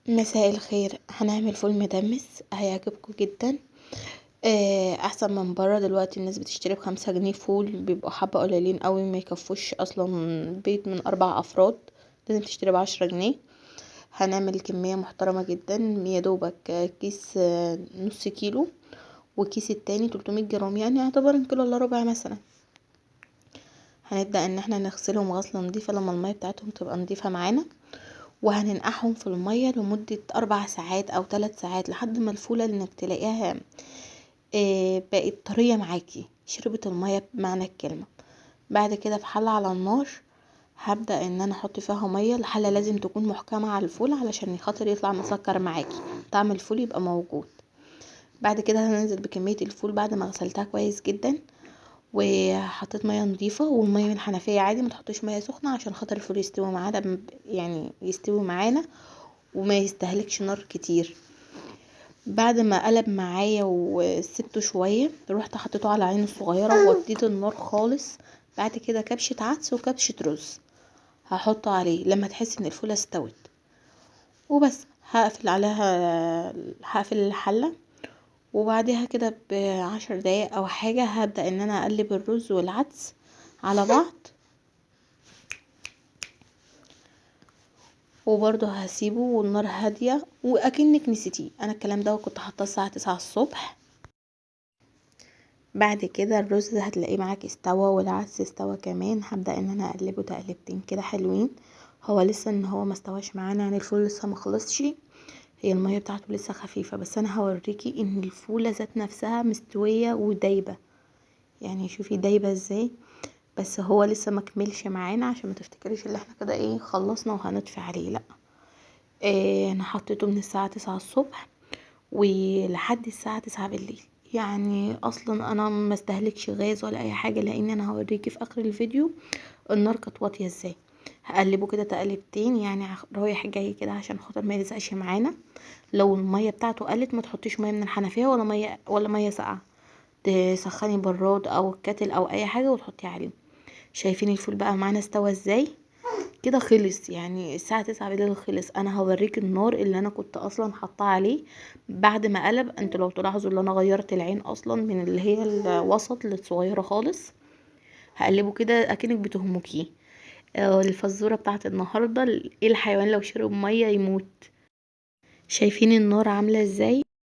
مساء الخير. هنعمل فول مدمس هيعجبكم جدا. احسن من بره. دلوقتي الناس بتشتري ب5 جنيه فول، بيبقوا حبة قليلين قوي، ما يكفوش اصلا بيت من 4 افراد. لازم تشتري ب10 جنيه. هنعمل كمية محترمة جدا، يا دوبك كيس نص كيلو، وكيس التاني 300 جرام، يعني يعتبر كيلو الا ربع مثلا. هنبدأ ان احنا نغسلهم غسلة نضيفة لما المية بتاعتهم تبقى نضيفة معانا، وهننقعهم في المية لمدة 4 ساعات او 3 ساعات لحد ما الفولة انك تلاقيها بقت طرية معاكي، شربت المية بمعنى الكلمة. بعد كده في حلة على النار هبدأ ان انا احط فيها مية. الحلة لازم تكون محكمة على الفول علشان خاطر يطلع مسكر معاكي، طعم الفول يبقى موجود. بعد كده هننزل بكمية الفول بعد ما غسلتها كويس جدا، وحطيت ميه نظيفه، والميه من الحنفيه عادي، ما تحطيش ميه سخنه عشان خاطر الفول يستوي معانا، يعني يستوي معانا وما يستهلكش نار كتير. بعد ما قلب معايا وسبته شويه، رحت حطيته على عين الصغيره ووطيت النار خالص. بعد كده كبشه عدس وكبشه رز هحطه عليه لما تحس ان الفوله استوت، وبس هقفل عليها، هقفل الحله. وبعدها كده ب10 دقايق او حاجه هبدا ان انا اقلب الرز والعدس على بعض، وبرضه هسيبه والنار هاديه. واكنك نسيتيه، انا الكلام ده كنت حاطاه الساعه 9 الصبح. بعد كده الرز ده هتلاقيه معاك استوى والعدس استوى كمان. هبدا ان انا اقلبه تقلبتين كده حلوين. هو لسه ان هو ما استواش معانا، يعني الفول لسه ما خلصش، هي الميه بتاعته لسه خفيفه، بس انا هوريكي ان الفوله ذات نفسها مستويه ودايبه. يعني شوفي دايبه ازاي، بس هو لسه ما كملش معانا، عشان ما تفتكريش اللي احنا كده ايه خلصنا وهنطفي عليه، لا. انا حطيته من الساعه 9 الصبح ولحد الساعه 9 بالليل. يعني اصلا انا ما استهلكش غاز ولا اي حاجه، لان انا هوريكي في اخر الفيديو النار كانت واطيه ازاي. هقلبه كده تقلبتين، يعني رايح جاي كده عشان خاطر ما يلزقش معانا. لو الميه بتاعته قلت ما تحطيش ميه من الحنفيه ولا ميه ساقعه، تسخني براد او الكاتل او اي حاجه وتحطيه عليه. شايفين الفول بقى معانا استوى ازاي؟ كده خلص، يعني الساعة 9 بالليل خلص. انا هوريك النار اللي انا كنت اصلا حاطاه عليه بعد ما قلب. انتوا لو تلاحظوا ان انا غيرت العين اصلا من اللي هي الوسط للصغيرة خالص. هقلبه كده اكنك بتهمكيه. الفزورة بتاعت النهاردة، ايه الحيوان لو شرب مية يموت؟ شايفين النار عاملة ازاي؟